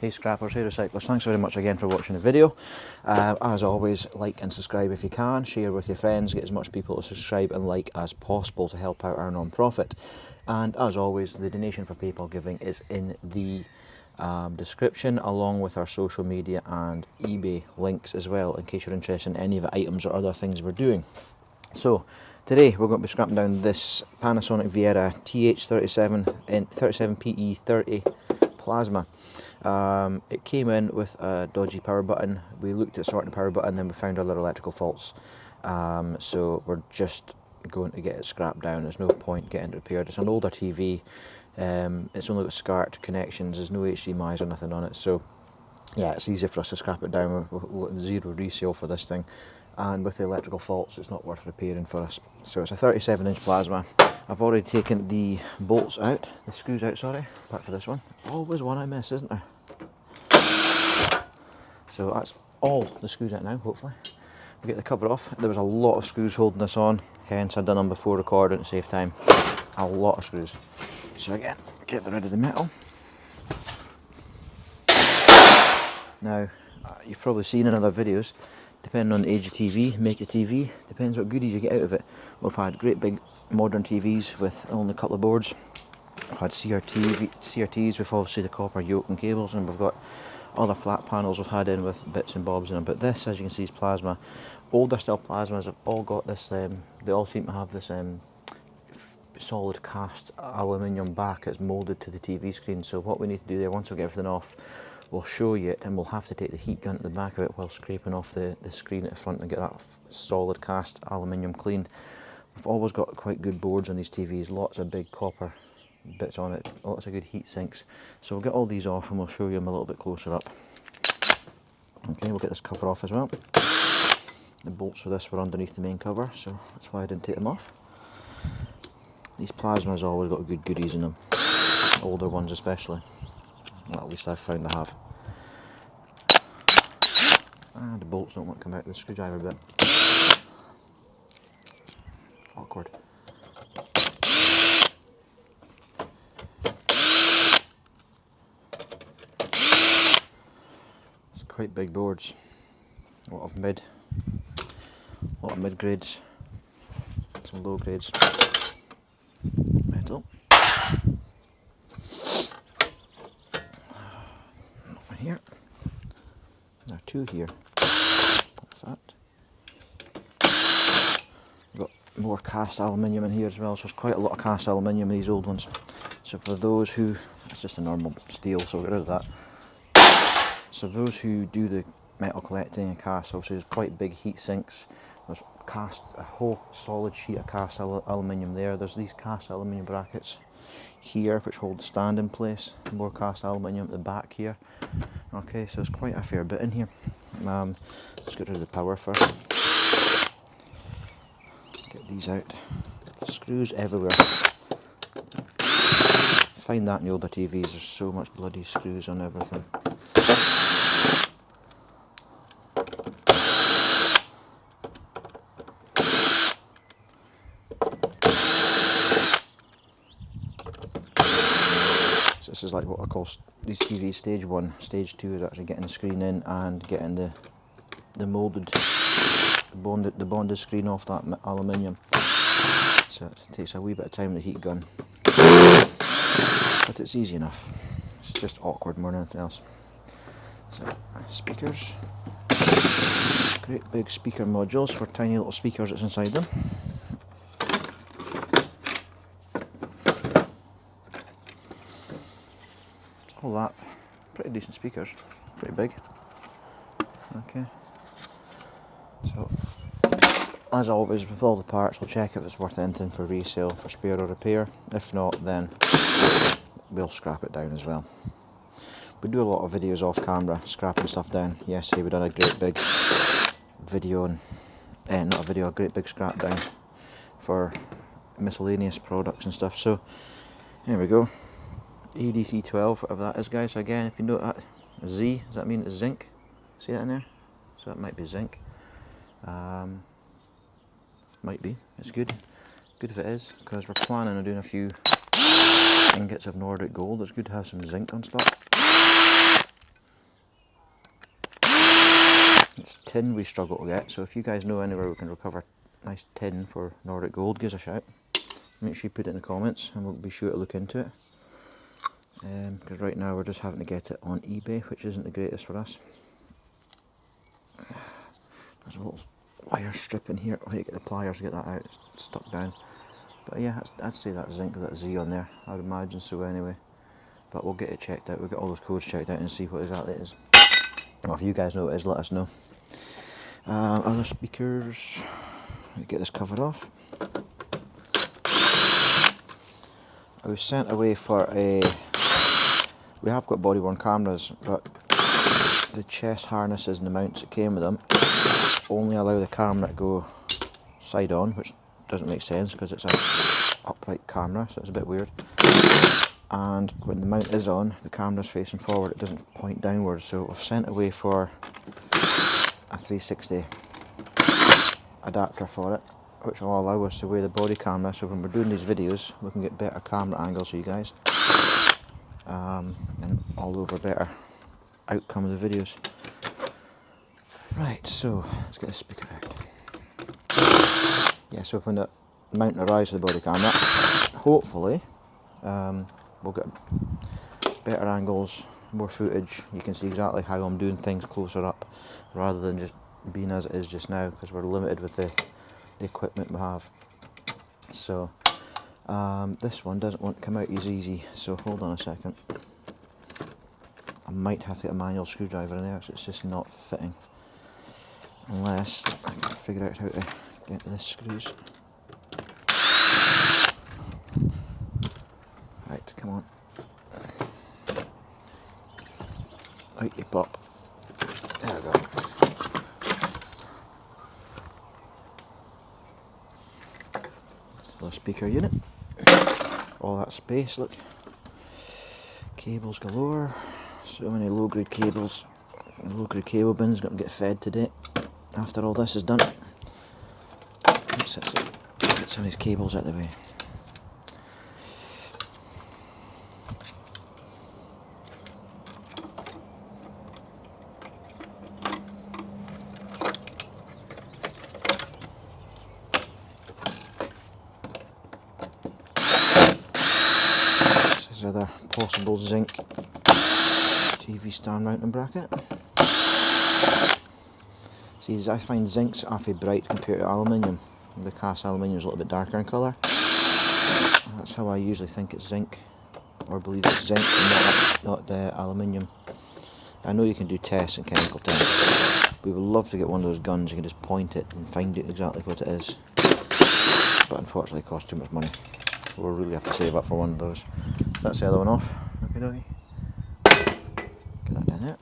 Hey scrappers, hey recyclers, thanks very much again for watching the video. As always, like and subscribe if you can, share with your friends, get as much people to subscribe and like as possible to help out our non-profit. And as always, the donation for PayPal giving is in the description, along with our social media and eBay links as well, in case you're interested in any of the items or other things we're doing. So today we're going to be scrapping down this Panasonic Viera TH37PE30 plasma. It came in with a dodgy power button. We looked at sorting the power button, then we found other electrical faults. So we're just going to get it scrapped down. There's no point getting it repaired. It's an older TV. It's only got SCART connections. There's no HDMI's or nothing on it. So yeah, it's easier for us to scrap it down. We're zero resale for this thing. And with the electrical faults, it's not worth repairing for us. So it's a 37-inch plasma. I've already taken the bolts out, the screws out, sorry, apart for this one. Always one I miss, isn't there? So that's all the screws out now, hopefully. We get the cover off. There was a lot of screws holding this on, hence I'd done them before recording to save time. A lot of screws. So again, get rid of the metal. Now, you've probably seen in other videos, depending on the age of TV, make of TV, depends what goodies you get out of it. We've had great big modern TVs with only a couple of boards. We've had CRTs with obviously the copper yoke and cables, and we've got other flat panels we've had in with bits and bobs in them. But this, as you can see, is plasma. Older style plasmas have all got this, they all seem to have this solid cast aluminium back that's moulded to the TV screen. So what we need to do there, once we get everything off, we'll show you it, and we'll have to take the heat gun to the back of it while scraping off the screen at the front and get that solid cast aluminium cleaned. We've always got quite good boards on these TVs, lots of big copper bits on it, lots of good heat sinks. So we'll get all these off and we'll show you them a little bit closer up. Okay, we'll get this cover off as well. The bolts for this were underneath the main cover, so that's why I didn't take them off. These plasmas always got good goodies in them, older ones especially. Well, at least I've found they have. Ah, the bolts don't want to come out of the screwdriver bit. Awkward. It's quite big boards. A lot of mid grades, some low grades. Metal. One here. There are two here. That's that. We've got more cast aluminium in here as well, so there's quite a lot of cast aluminium in these old ones. So for those who, it's just a normal steel, so we'll get rid of that. So those who do the metal collecting and cast, obviously there's quite big heat sinks. There's a whole solid sheet of cast aluminium there. There's these cast aluminium brackets here which hold the stand in place. More cast aluminium at the back here. Okay, so there's quite a fair bit in here. Let's get rid of the power first. Get these out. Screws everywhere. Find that in the older TVs, there's so much bloody screws on everything. So this is like what I call these TVs stage 1. Stage 2 is actually getting the screen in and getting the moulded, the bonded screen off that aluminium. So it takes a wee bit of time with the heat gun, but it's easy enough. It's just awkward more than anything else. So speakers, great big speaker modules for tiny little speakers that's inside them. All that, pretty decent speakers, pretty big. Okay, so as always with all the parts, we'll check if it's worth anything for resale, for spare or repair. If not, then we'll scrap it down as well. We do a lot of videos off camera, scrapping stuff down. Yesterday we done a great big video, and not a video, a great big scrap down for miscellaneous products and stuff. So here we go. EDC 12, whatever that is, guys. Again, if you note that Z, does that mean it's zinc? See that in there? So that might be zinc. Might be. It's good. Good if it is, because we're planning on doing a few ingots of Nordic gold. It's good to have some zinc on stock. It's tin we struggle to get, so if you guys know anywhere we can recover nice tin for Nordic gold, give us a shout. Make sure you put it in the comments and we'll be sure to look into it. Because right now we're just having to get it on eBay, which isn't the greatest for us. There's a little wire strip in here. I have to get the pliers to get that out, it's stuck down. But yeah, I'd say that's zinc with that Z on there. I would imagine so anyway. But we'll get it checked out. We'll get all those codes checked out and see what exactly it is. Or if you guys know what it is, let us know. Other speakers. Get this covered off. I was sent away for a... We have got body worn cameras, but the chest harnesses and the mounts that came with them only allow the camera to go side on, which doesn't make sense because it's an upright camera, so it's a bit weird. And when the mount is on, the camera's facing forward, it doesn't point downwards. So I've sent away for a 360 adapter for it, which will allow us to wear the body camera, so when we're doing these videos we can get better camera angles for you guys, and all over better outcome of the videos. Right, so let's get the speaker out. Yeah, so when the mount arrives to the body camera, hopefully we'll get better angles, more footage. You can see exactly how I'm doing things closer up, rather than just being as it is just now, because we're limited with the equipment we have. So this one doesn't want to come out as easy, so hold on a second. I might have to get a manual screwdriver in there, so it's just not fitting. Unless I can figure out how to get to the screws. Right, come on. Out you pop. There we go. The speaker unit. All that space, look. Cables galore. So many low grade cables. Low grade cable bins got to get fed today after all this is done. Let's get some of these cables out of the way. Other possible zinc TV stand mounting bracket. See, I find zinc's awfully bright compared to aluminium. The cast aluminium is a little bit darker in colour. That's how I usually think it's zinc, or believe it's zinc and not aluminium. I know you can do tests and chemical tests. We would love to get one of those guns you can just point it and find out exactly what it is. But unfortunately it costs too much money. We'll really have to save up for one of those. That's the other one off. Okay, get that down there.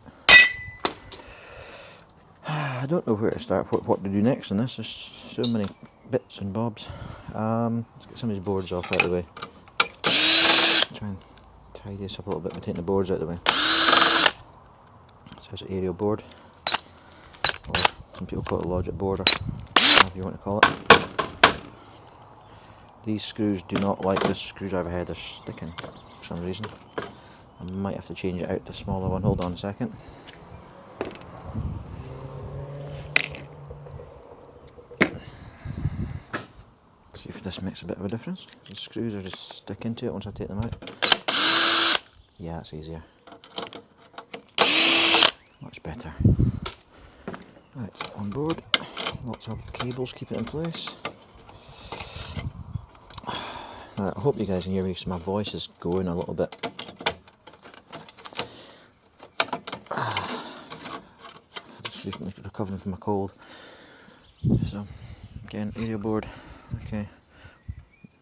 I don't know where to start, what to do next on this. There's so many bits and bobs. Let's get some of these boards off out of the way. Try and tidy this up a little bit by taking the boards out of the way. So there's an aerial board, or some people call it a logic board, or whatever you want to call it. These screws do not like this screwdriver head, they're sticking for some reason. I might have to change it out to a smaller one. Hold on a second. See if this makes a bit of a difference. The screws are just sticking to it once I take them out. Yeah, it's easier. Much better. Right, on board. Lots of cables keep it in place. I hope you guys can hear me because my voice is going a little bit. Just recently recovering from a cold. So, again, aerial board. Okay.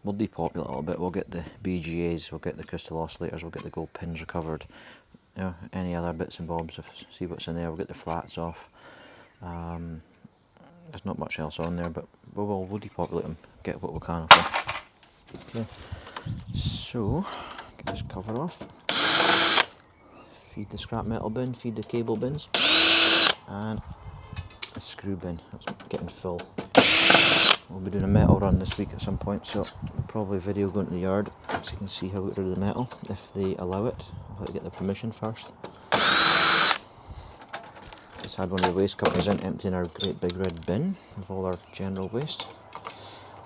We'll depopulate a little bit. We'll get the BGAs, we'll get the crystal oscillators, we'll get the gold pins recovered. You know, any other bits and bobs, see what's in there. We'll get the flats off. There's not much else on there, but we'll depopulate them, get what we can off them. Okay, so get this cover off, feed the scrap metal bin, feed the cable bins, and a screw bin that's getting full. We'll be doing a metal run this week at some point, so we'll probably video going to the yard so you can see how we get rid of the metal, if they allow it. I'll have to get the permission first. just had one of the waste companies in emptying our great big red bin of all our general waste.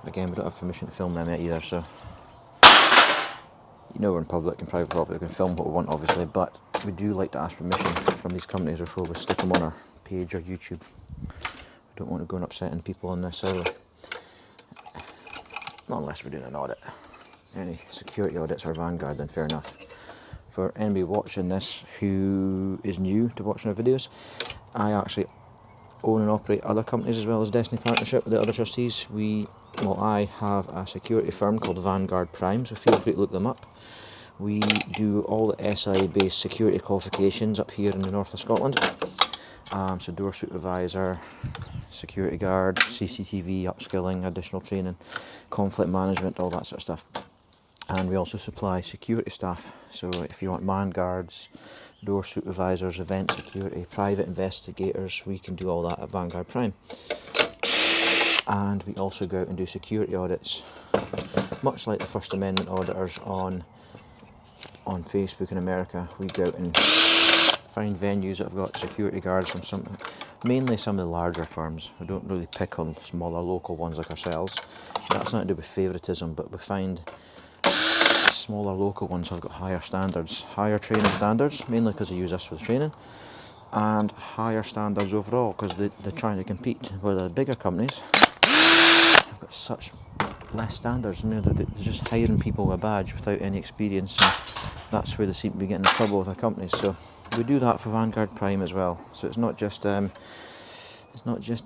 Again, we don't have permission to film them yet either, so you know we're in public and private property, we can film what we want obviously, but we do like to ask permission from these companies before we stick them on our page or YouTube. We don't want to go and upsetting people unnecessarily. Not unless we're doing an audit. Any security audits or Vanguard, then fair enough. For anybody watching this who is new to watching our videos, I actually own and operate other companies as well as Destiny Partnership with the other trustees. I have a security firm called Vanguard Prime, so feel free to look them up. We do all the SIA based security qualifications up here in the north of Scotland. So door supervisor, security guard, CCTV, upskilling, additional training, conflict management, all that sort of stuff. And we also supply security staff, so if you want man guards, door supervisors, event security, private investigators, we can do all that at Vanguard Prime. And we also go out and do security audits, much like the First Amendment auditors on Facebook in America. We go out and find venues that have got security guards from mainly some of the larger firms. We don't really pick on smaller local ones like ourselves. That's not to do with favouritism, but we find smaller local ones have got higher standards, higher training standards, mainly because they use us for the training, and higher standards overall because they're trying to compete. Where the bigger companies have got such less standards, they're just hiring people with a badge without any experience, and that's where they seem to be getting in trouble with our companies. So we do that for Vanguard Prime as well. So it's not just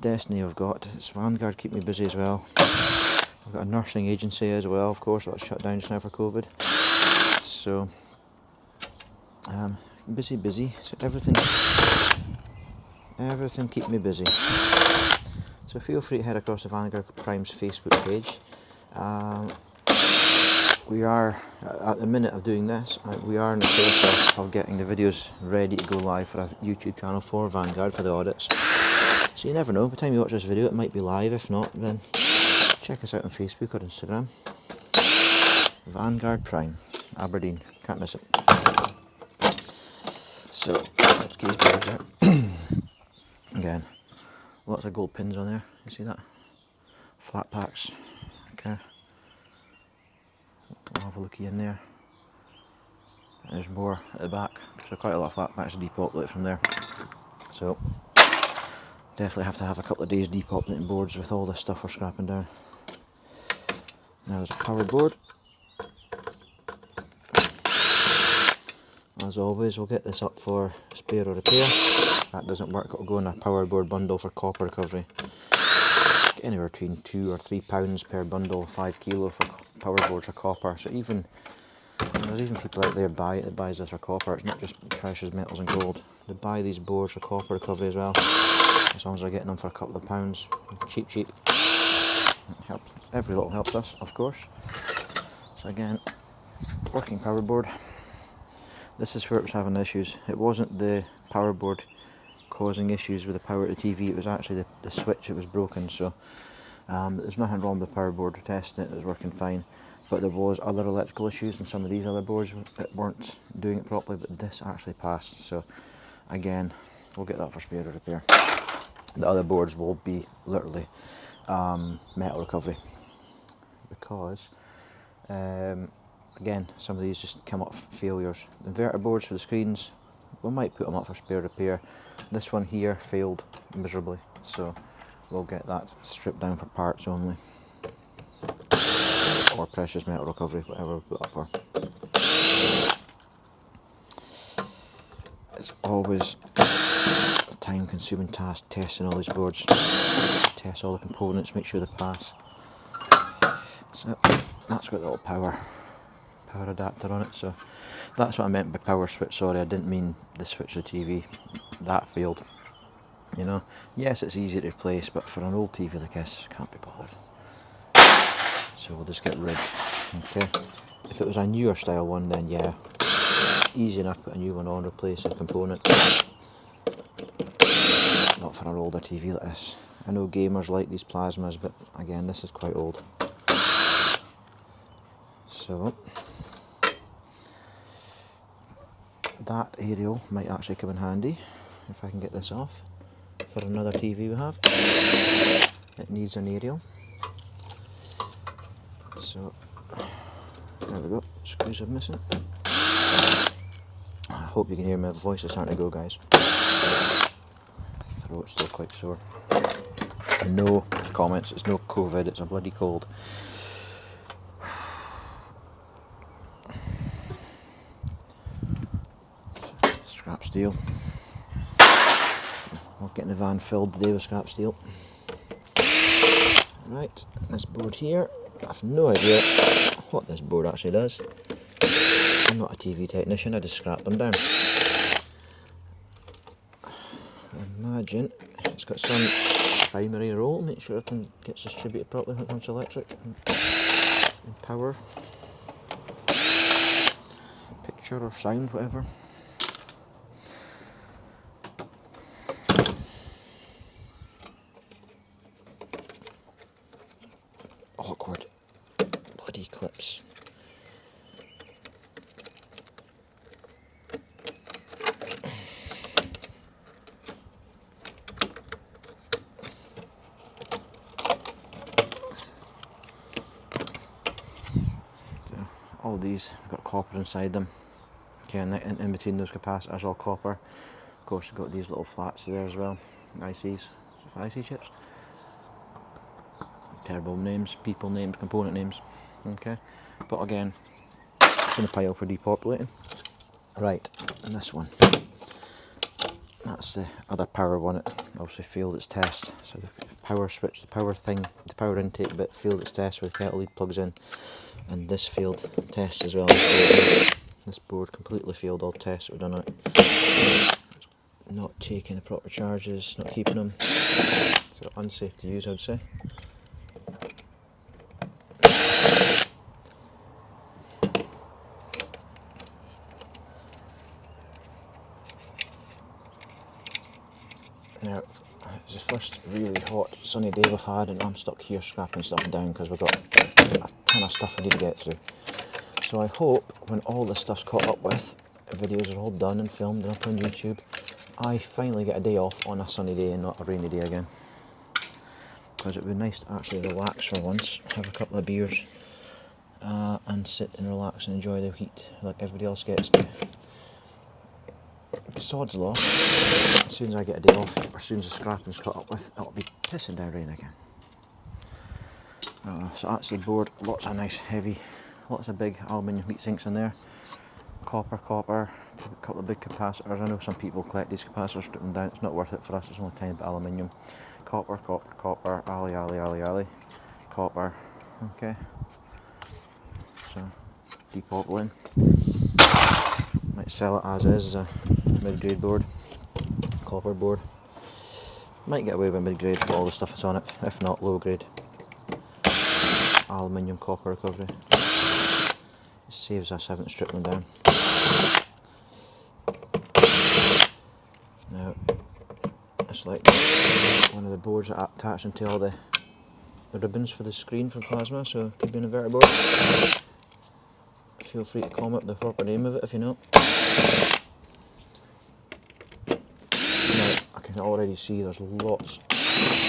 Destiny I've got, it's Vanguard keep me busy as well. I've got a nursing agency as well, of course, that's shut down just now for COVID. So, busy. So everything keep me busy. So feel free to head across to Vanguard Prime's Facebook page. We are, at the minute of doing this, we are in the process of getting the videos ready to go live for a YouTube channel for Vanguard for the audits. So you never know, by the time you watch this video it might be live. If not, then check us out on Facebook or Instagram. Vanguard Prime, Aberdeen, can't miss it. So, let's get there. Again, lots of gold pins on there, you see that? Flat packs, okay. We'll have a looky in there. There's more at the back, so quite a lot of flat packs to depopulate from there. So, definitely have to have a couple of days depopulating boards with all this stuff we're scrapping down. Now there's a power board. As always, we'll get this up for spare or repair. That doesn't work, it'll go in a power board bundle for copper recovery. Get anywhere between £2 or £3 per bundle, 5 kilo for power boards for copper. So there's even people out there that buys this for copper. It's not just precious metals and gold. They buy these boards for copper recovery as well, as long as they're getting them for a couple of pounds. Cheap. Helps. Every little helps us, of course. So again, working power board. This is where it was having issues. It wasn't the power board causing issues with the power of the TV, it was actually the switch that was broken. So there's nothing wrong with the power board. We're testing it was working fine, but there was other electrical issues and some of these other boards that weren't doing it properly, but this actually passed. So again, we'll get that for spare or repair. The other boards will be literally metal recovery, because again, some of these just come up failures. Inverter boards for the screens, we might put them up for spare repair. This one here failed miserably, so we'll get that stripped down for parts only, or precious metal recovery, whatever we put up for. It's always a time consuming task testing all these boards. Test all the components, make sure they pass. So that's got the little power adapter on it. So that's what I meant by power switch. Sorry, I didn't mean the switch of the TV. That failed. You know, yes, it's easy to replace, but for an old TV like this, can't be bothered. So we'll just get rid. Okay. If it was a newer style one, then yeah, easy enough. Put a new one on, replace a component. Not for an older TV like this. I know gamers like these plasmas, but again, this is quite old. So that aerial might actually come in handy if I can get this off. for another TV we have. It needs an aerial. So there we go, screws are missing. I hope you can hear my voice is starting to go, guys. Throat's still quite sore. No comments, it's no COVID, it's a bloody cold. Scrap steel. We're getting the van filled today with scrap steel. Right, this board here, I have no idea what this board actually does. I'm not a TV technician, I just scrap them down. I imagine it's got some primary role, make sure everything gets distributed properly when it comes to electric and power, picture or sound, whatever. Awkward bloody clips. All these have got copper inside them. Okay, and in between those capacitors, all copper. Of course, you've got these little flats there as well. ICs, IC chips. Terrible names, people names, component names. Okay, but again, it's in a pile for depopulating. Right, and this one. That's the other power one. It obviously failed its test. So the power switch, the power thing, the power intake bit failed its test with the kettle lead plugs in. And this failed test as well. This board completely failed all tests that were done on it. Not taking the proper charges, not keeping them. So unsafe to use, I would say. Now, it's the first really hot sunny day we've had, and I'm stuck here scrapping stuff down because we've got a ton of stuff we need to get through. So I hope when all this stuff's caught up with, the videos are all done and filmed and up on YouTube, I finally get a day off on a sunny day and not a rainy day again. Because it would be nice to actually relax for once, have a couple of beers, and sit and relax and enjoy the heat like everybody else gets to. Sod's law, as soon as I get a day off, or as soon as the scrapping's caught up with, it'll be pissing down rain again. So that's the board, lots of nice heavy, lots of big aluminium heat sinks in there. Copper, a couple of big capacitors. I know some people collect these capacitors, strip them down, it's not worth it for us, it's only a tiny bit of aluminium. Copper, alley, copper, okay. So, depopulating. Might sell it as is, a mid-grade board, copper board. Might get away with mid-grade for all the stuff that's on it, if not low-grade. Aluminium copper recovery. It saves us having to strip them down. Now, it's like one of the boards that attach into all the ribbons for the screen for plasma, so it could be an inverter board. Feel free to comment the proper name of it if you know. Now, I can already see there's lots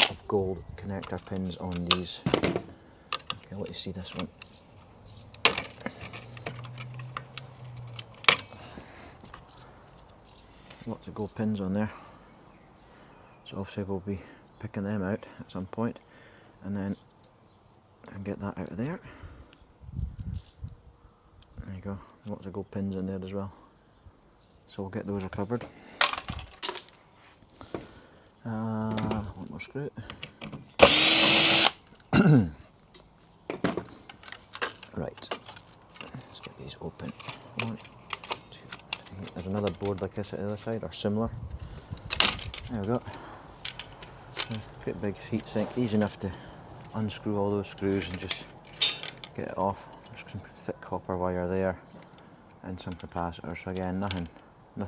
of gold connector pins on these. Okay, I'll let you see this one. Lots of gold pins on there. So obviously we'll be picking them out at some point, and then I can get that out of there. There you go, lots of gold pins in there as well. So we'll get those recovered. One more screw. Right, let's get these open. 1, 2, 3. There's another board like this at the other side, or similar. There we go. Great big heat sink, easy enough to unscrew all those screws and just get it off. There's some thick copper wire there and some capacitors. So again, nothing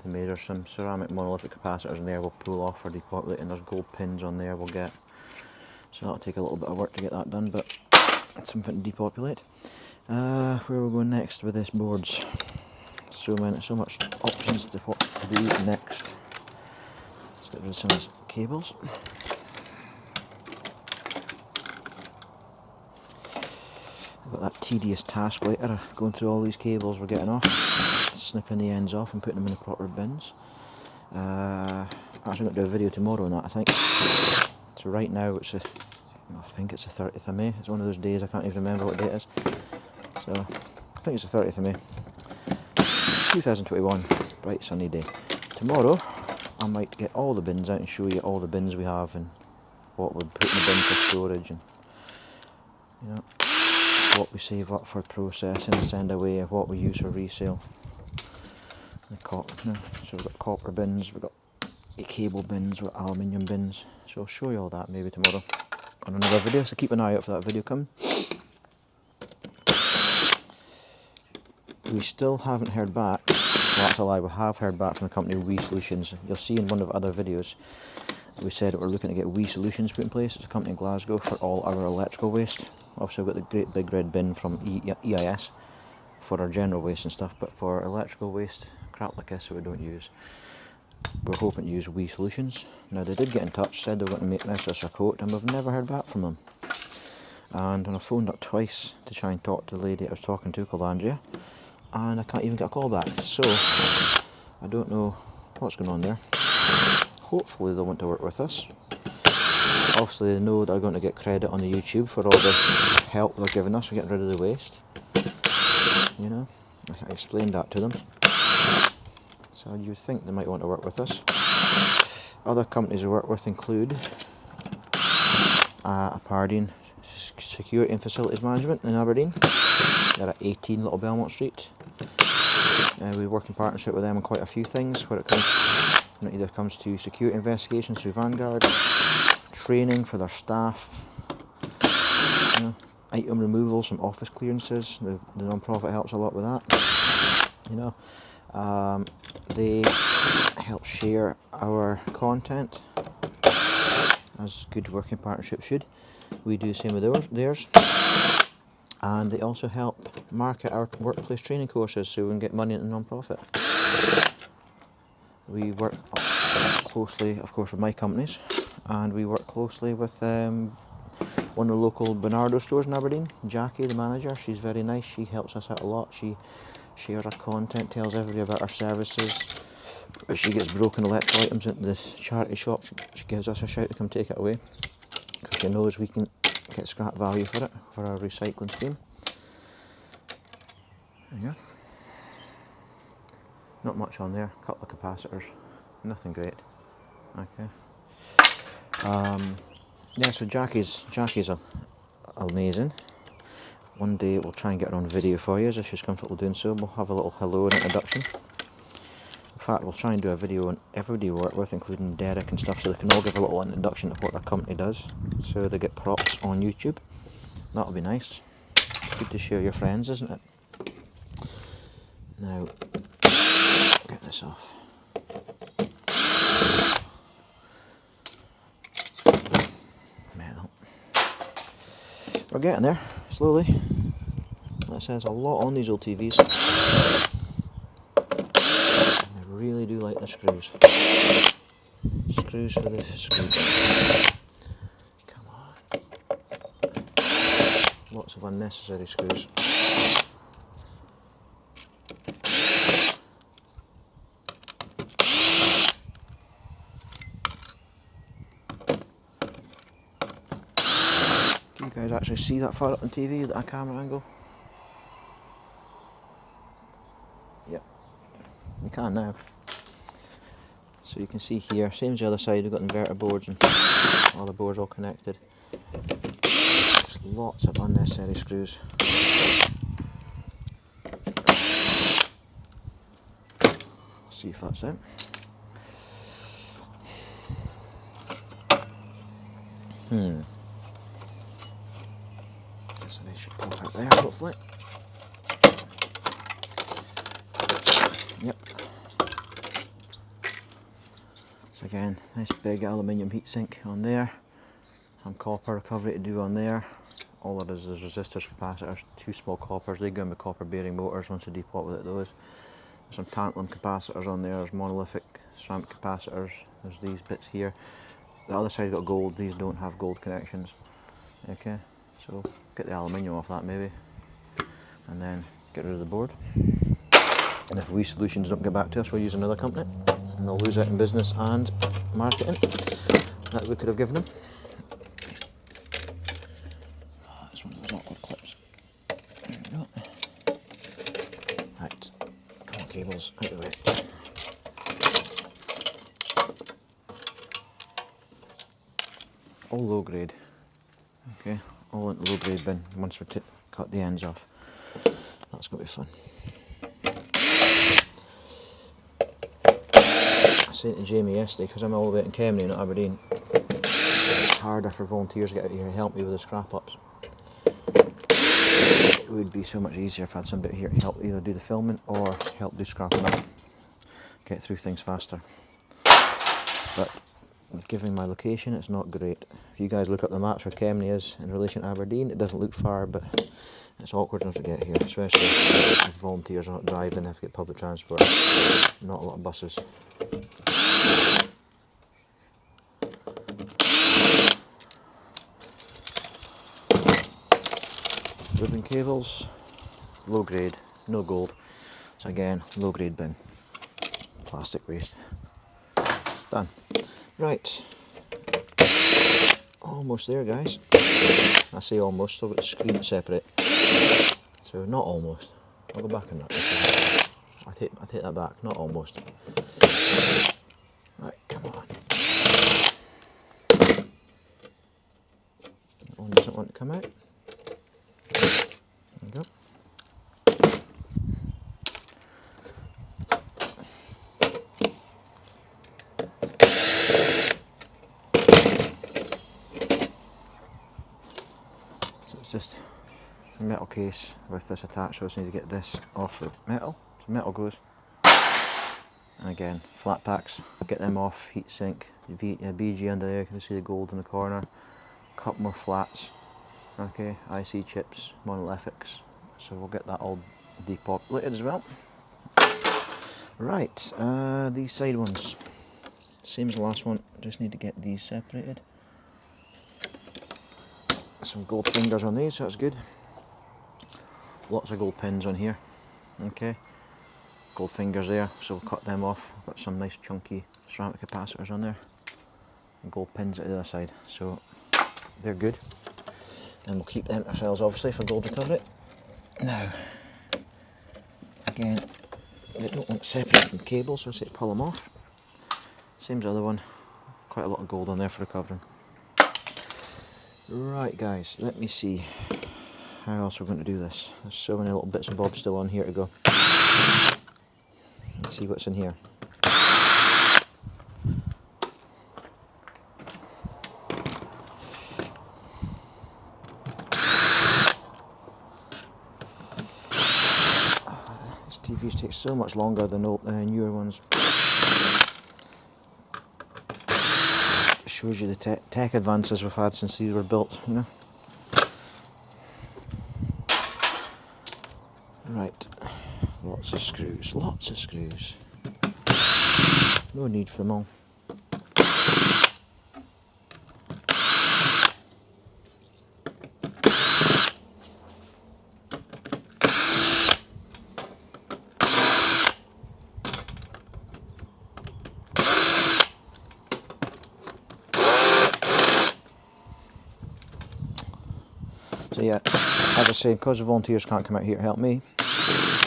major. Some ceramic monolithic capacitors in there we'll pull off for depopulating. There's gold pins on there we'll get. So that'll take a little bit of work to get that done, but it's something to depopulate. Where are we going next with this boards? So much options to what to do next. Let's Get rid of some of these cables. I've got that tedious task later of going through all these cables we're getting off, snipping the ends off and putting them in the proper bins. Actually going to do a video tomorrow on that, I think. So right now it's I think it's the 30th of May. It's one of those days I can't even remember what day it is. So I think it's the 30th of May 2021, bright sunny day. Tomorrow I might get all the bins out and show you all the bins we have and what we put in the bin for storage, and you know, what we save up for processing and send away, and what we use for resale. So we've got copper bins, we've got cable bins, we've got aluminium bins. So I'll show you all that maybe tomorrow on another video, so keep an eye out for that video coming. We still haven't heard back, well that's a lie, we have heard back from the company We Solutions. You'll see in one of the other videos we said that we're looking to get We Solutions put in place. It's a company in Glasgow for all our electrical waste. Obviously we've got the great big red bin from EIS for our general waste and stuff, but for electrical waste, crap like this that we don't use, we're hoping to use We Solutions. Now they did get in touch, said they were going to make us a quote, and we've never heard back from them. And I phoned up twice to try and talk to the lady I was talking to, called Andrea, and I can't even get a call back. So I don't know what's going on there. Hopefully they'll want to work with us. Obviously they know they're going to get credit on the YouTube for all the help they're giving us for getting rid of the waste. You know, I explained that to them. So you would think they might want to work with us. Other companies we work with include Aberdeen Security and Facilities Management in Aberdeen. They're at 18 Little Belmont Street. We work in partnership with them on quite a few things when it either comes to security investigations through Vanguard, training for their staff, you know, item removals from office clearances. The non-profit helps a lot with that. You know, they help share our content as good working partnerships should. We do the same with theirs. And they also help market our workplace training courses so we can get money into the non-profit. We work closely, of course, with my companies, and we work closely with one of the local Bernardo stores in Aberdeen. Jackie, the manager, she's very nice. She helps us out a lot. She shares our content, tells everybody about our services. If she gets broken electrical items into this charity shop, she gives us a shout to come take it away, because she knows we can get scrap value for it, for our recycling scheme. There you go. Not much on there, a couple of capacitors, nothing great. Okay. Yeah, so Jackie's amazing. One day we'll try and get her on video for you if she's comfortable doing so. We'll have a little hello and introduction. In fact, we'll try and do a video on everybody we work with, including Derek and stuff, so they can all give a little introduction to what our company does, so they get props on YouTube. That'll be nice. It's good to share your friends, isn't it? Now, get this off. Metal. We're getting there, slowly. That says a lot on these old TVs. I really do like the screws. Screws for the screws. Come on. Lots of unnecessary screws. Can you guys actually see that far up on TV, that camera angle? Yep, you can now. So you can see here, same as the other side, we've got inverter boards and all the boards all connected. Just lots of unnecessary screws. See if that's it. So they should pop out there, hopefully. Yep. So again, nice big aluminium heatsink on there. Some copper recovery to do on there. All it is resistors, capacitors, two small coppers. They go in with copper bearing motors once you depot without those. There's some tantalum capacitors on there. There's monolithic ceramic capacitors. There's these bits here. The other side got gold, these don't have gold connections. Okay, so get the aluminium off that maybe, and then get rid of the board. And if We Solutions don't get back to us, we'll use another company, and they'll lose out in business and marketing that we could have given them. Oh, it's one of those awkward clips. There we go. Right, come on cables, out of the way. All low grade. Okay, all into low grade bin once we cut the ends off. That's going to be fun. I said to Jamie yesterday, because I'm all the way in Kemney, not Aberdeen, it's harder for volunteers to get out here and help me with the scrap ups. It would be so much easier if I had somebody here to help either do the filming or help do scrapping up, get through things faster. But given my location, it's not great. If you guys look up the maps where Kemney is in relation to Aberdeen, it doesn't look far, but it's awkward enough to get here, especially if volunteers are not driving, they have to get public transport. Not a lot of buses. Ribbon cables, low grade, no gold. So again, low grade bin. Plastic waste. Done. Right. Almost there, guys. I say almost, still got the screen to separate. So not almost. I'll go back on that. I take that back, not almost. Right, come on. That one doesn't want to come out. There we go. So it's just a metal case with this attached, so I just need to get this off the metal. So metal goes. And again, flat packs, get them off, heat sink, BG under there, you can see the gold in the corner. Couple more flats, okay, IC chips, monolithics, so we'll get that all depopulated as well. Right, these side ones, same as the last one, just need to get these separated. Some gold fingers on these, so that's good. Lots of gold pins on here, okay. Gold fingers there, so we'll cut them off. Got some nice chunky ceramic capacitors on there. And gold pins at the other side, so they're good. And we'll keep them ourselves obviously for gold recovery. Now, again, we don't want to separate from cables, so I say pull them off. Same as the other one, quite a lot of gold on there for recovering. Right guys, let me see how else we're going to do this. There's so many little bits and bobs still on here to go. Let's see what's in here. These TVs take so much longer than newer ones. It shows you the tech advances we've had since these were built, you know. Right, lots of screws, lots of screws. No need for them all. So yeah, as I say, because the volunteers can't come out here to help me,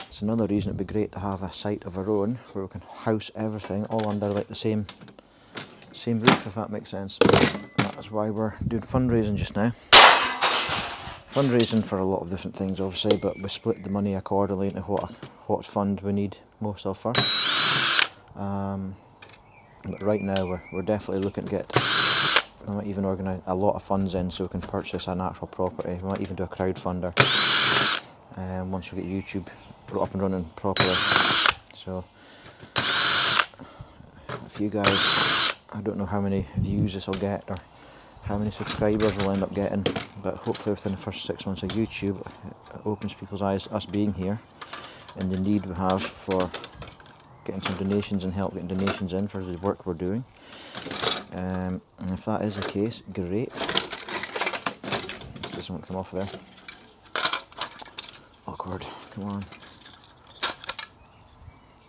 it's another reason it'd be great to have a site of our own where we can house everything all under like the same roof, if that makes sense. That's why we're doing fundraising just now. Fundraising for a lot of different things obviously, but we split the money accordingly into what fund we need most of first. But right now we're definitely looking to get, we might even organise a lot of funds in so we can purchase an actual property. We might even do a crowdfunder once we get YouTube up and running properly. So if you guys, I don't know how many views this will get or how many subscribers we'll end up getting, but hopefully within the first 6 months of YouTube it opens people's eyes, us being here, and the need we have for getting some donations and help getting donations in for the work we're doing. And if that is the case, great. This doesn't want to come off there. Awkward, come on.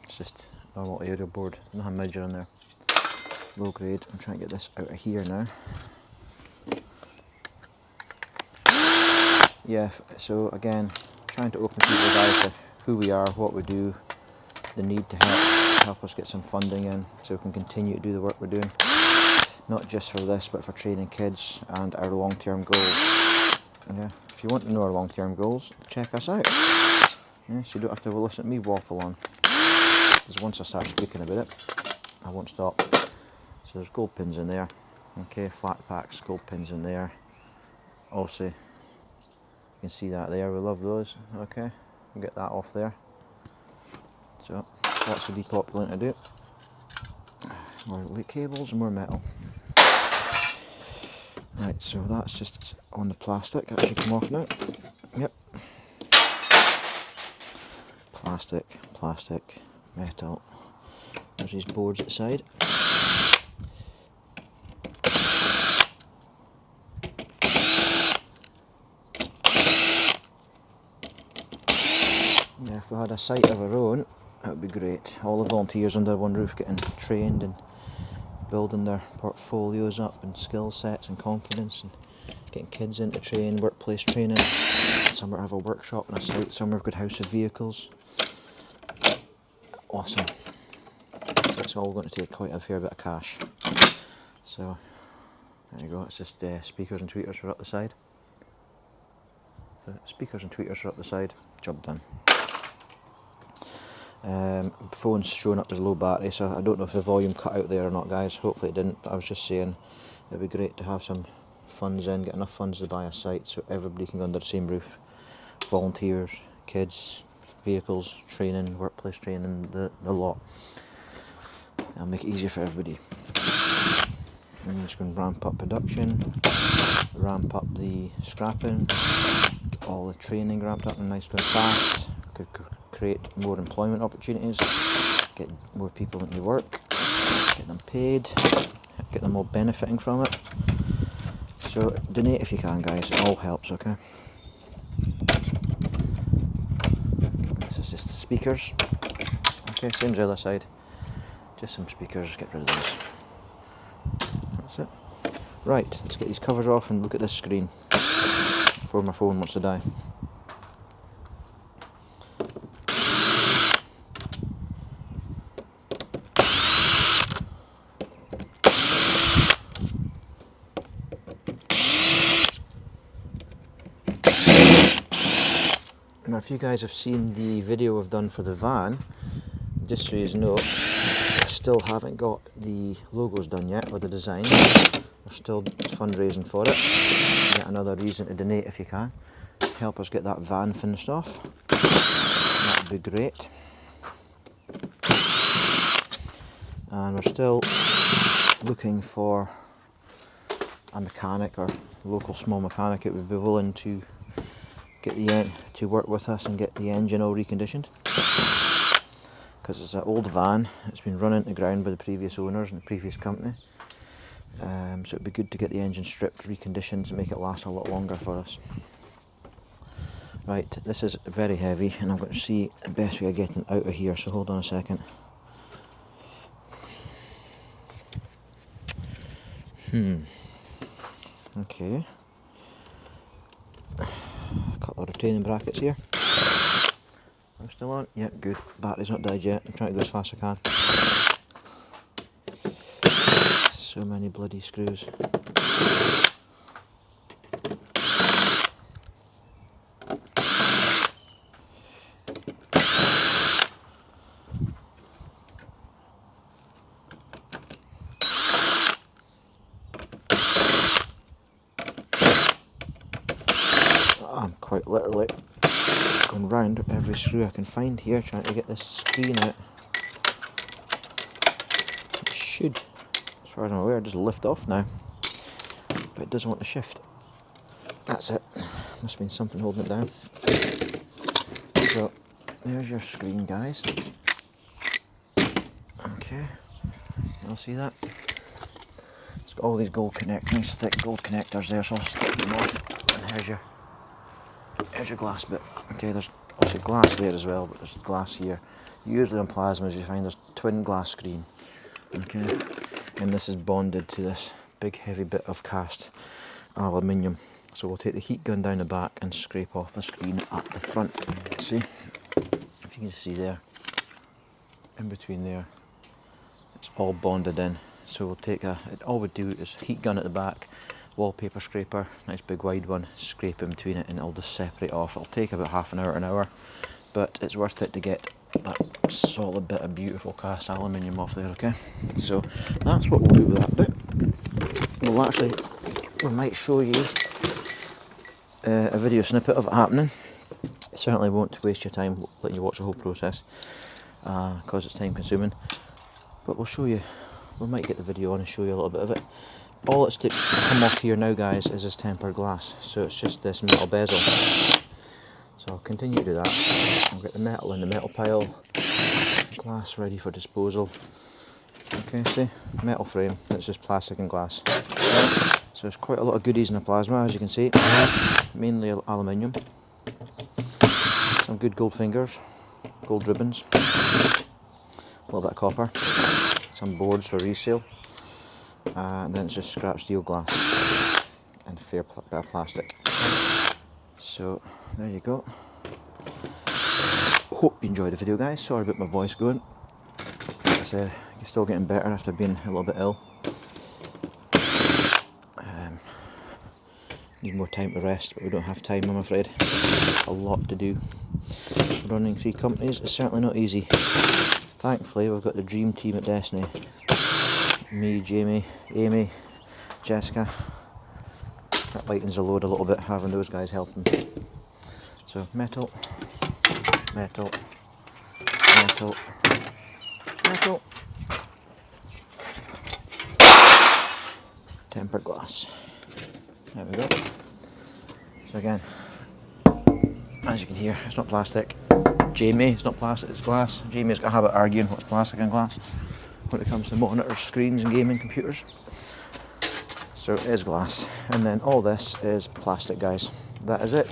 It's just a normal aerial board, nothing major in there. Low grade. I'm trying to get this out of here now. Yeah, so again, trying to open people's eyes to who we are, what we do, the need to help us get some funding in so we can continue to do the work we're doing. Not just for this, but for training kids and our long-term goals. Yeah, if you want to know our long-term goals, check us out. Yeah, so you don't have to listen to me waffle on. Because once I start speaking about it, I won't stop. So there's gold pins in there. Okay, flat packs, gold pins in there. Obviously, you can see that there, we love those. Okay, we'll get that off there. So, lots of depopulating to do. More cables and more metal. Right, so that's just on the plastic. That should come off now. Yep. Plastic, metal. There's these boards at the side. Yeah, if we had a site of our own, that would be great. All the volunteers under one roof getting trained and building their portfolios up and skill sets and confidence, and getting kids into train, workplace training. Somewhere have a workshop and a site, somewhere could house of vehicles. Awesome. So it's all going to take quite a fair bit of cash. So there you go, it's just speakers and tweeters are up the side. So speakers and tweeters are up the side, job done. Phone's showing up as low battery, so I don't know if the volume cut out there or not, guys. Hopefully it didn't, but I was just saying it'd be great to have some funds in, get enough funds to buy a site so everybody can go under the same roof. Volunteers, kids, vehicles, training, workplace training, the lot. I'll make it easier for everybody. I'm just going to ramp up production, ramp up the scrapping, get all the training ramped up and nice going fast. Could create more employment opportunities, get more people into work, get them paid, get them all benefiting from it. So donate if you can, guys, it all helps, okay? This is just speakers. Okay, same as the other side. Just some speakers, get rid of those. That's it. Right, let's get these covers off and look at this screen before my phone wants to die. Now, if you guys have seen the video I've done for the van, just so you know, I still haven't got the logos done yet, or the design. We're still fundraising for it. Yet another reason to donate if you can. Help us get that van finished off. That would be great. And we're still looking for a mechanic or local small mechanic that would be willing to get to work with us and get the engine all reconditioned, because it's an old van. It's been run into the ground by the previous owners and the previous company, so it'd be good to get the engine stripped, reconditioned to make it last a lot longer for us. Right, this is very heavy and I'm going to see the best way of getting out of here, so hold on a second. Okay, a couple of retaining brackets here. I'm still on? Yep, good. Battery's not died yet. I'm trying to go as fast as I can. So many bloody screws. I'm quite literally going round every screw I can find here, trying to get this screen out. It should, as far as I'm aware, just lift off now, but it doesn't want to shift. That's it. Must have been something holding it down. So there's your screen, guys. Okay, you'll see that. It's got all these nice thick gold connectors there, so I'll stick them off. And here's your glass bit. Okay, there's obviously glass there as well, but there's glass here. Usually on plasmas you find there's twin glass screen. Okay, and this is bonded to this big heavy bit of cast aluminium. So we'll take the heat gun down the back and scrape off the screen at the front. See? If you can see there, in between there, it's all bonded in. So we'll take all we do is heat gun at the back, wallpaper scraper, nice big wide one, scrape in between it and it'll just separate off. It'll take about half an hour, but it's worth it to get that solid bit of beautiful cast aluminium off there, okay? So that's what we'll do with that bit. We might show you a video snippet of it happening. It certainly won't waste your time letting you watch the whole process, because it's time consuming, but we'll show you. We might get the video on and show you a little bit of it. All that's to come off here now, guys, is this tempered glass. So it's just this metal bezel. So I'll continue to do that. I'll get the metal in the metal pile, glass ready for disposal. Okay, see, metal frame, it's just plastic and glass. So there's quite a lot of goodies in the plasma, as you can see. Mainly aluminium. Some good gold fingers, gold ribbons, a little bit of copper. Some boards for resale, and then it's just scrap steel glass and fair bit of plastic. So there you go. Hope you enjoyed the video, guys. Sorry about my voice going. Like I said, I'm still getting better after being a little bit ill. Need more time to rest, but we don't have time, I'm afraid. A lot to do. Running 3 companies is certainly not easy. Thankfully, we've got the dream team at Destiny. Me, Jamie, Amy, Jessica. That lightens the load a little bit, having those guys helping. So, metal, metal, metal, metal, tempered glass. There we go. So again, as you can hear, it's not plastic. Jamie, it's not plastic, it's glass. Jamie's got a habit of arguing what's plastic and glass when it comes to monitors, screens and gaming computers. So it is glass. And then all this is plastic, guys. That is it.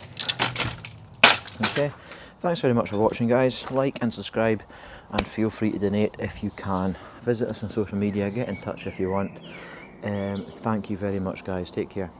Okay, thanks very much for watching, guys. Like and subscribe, and feel free to donate if you can. Visit us on social media, get in touch if you want. Thank you very much, guys. Take care.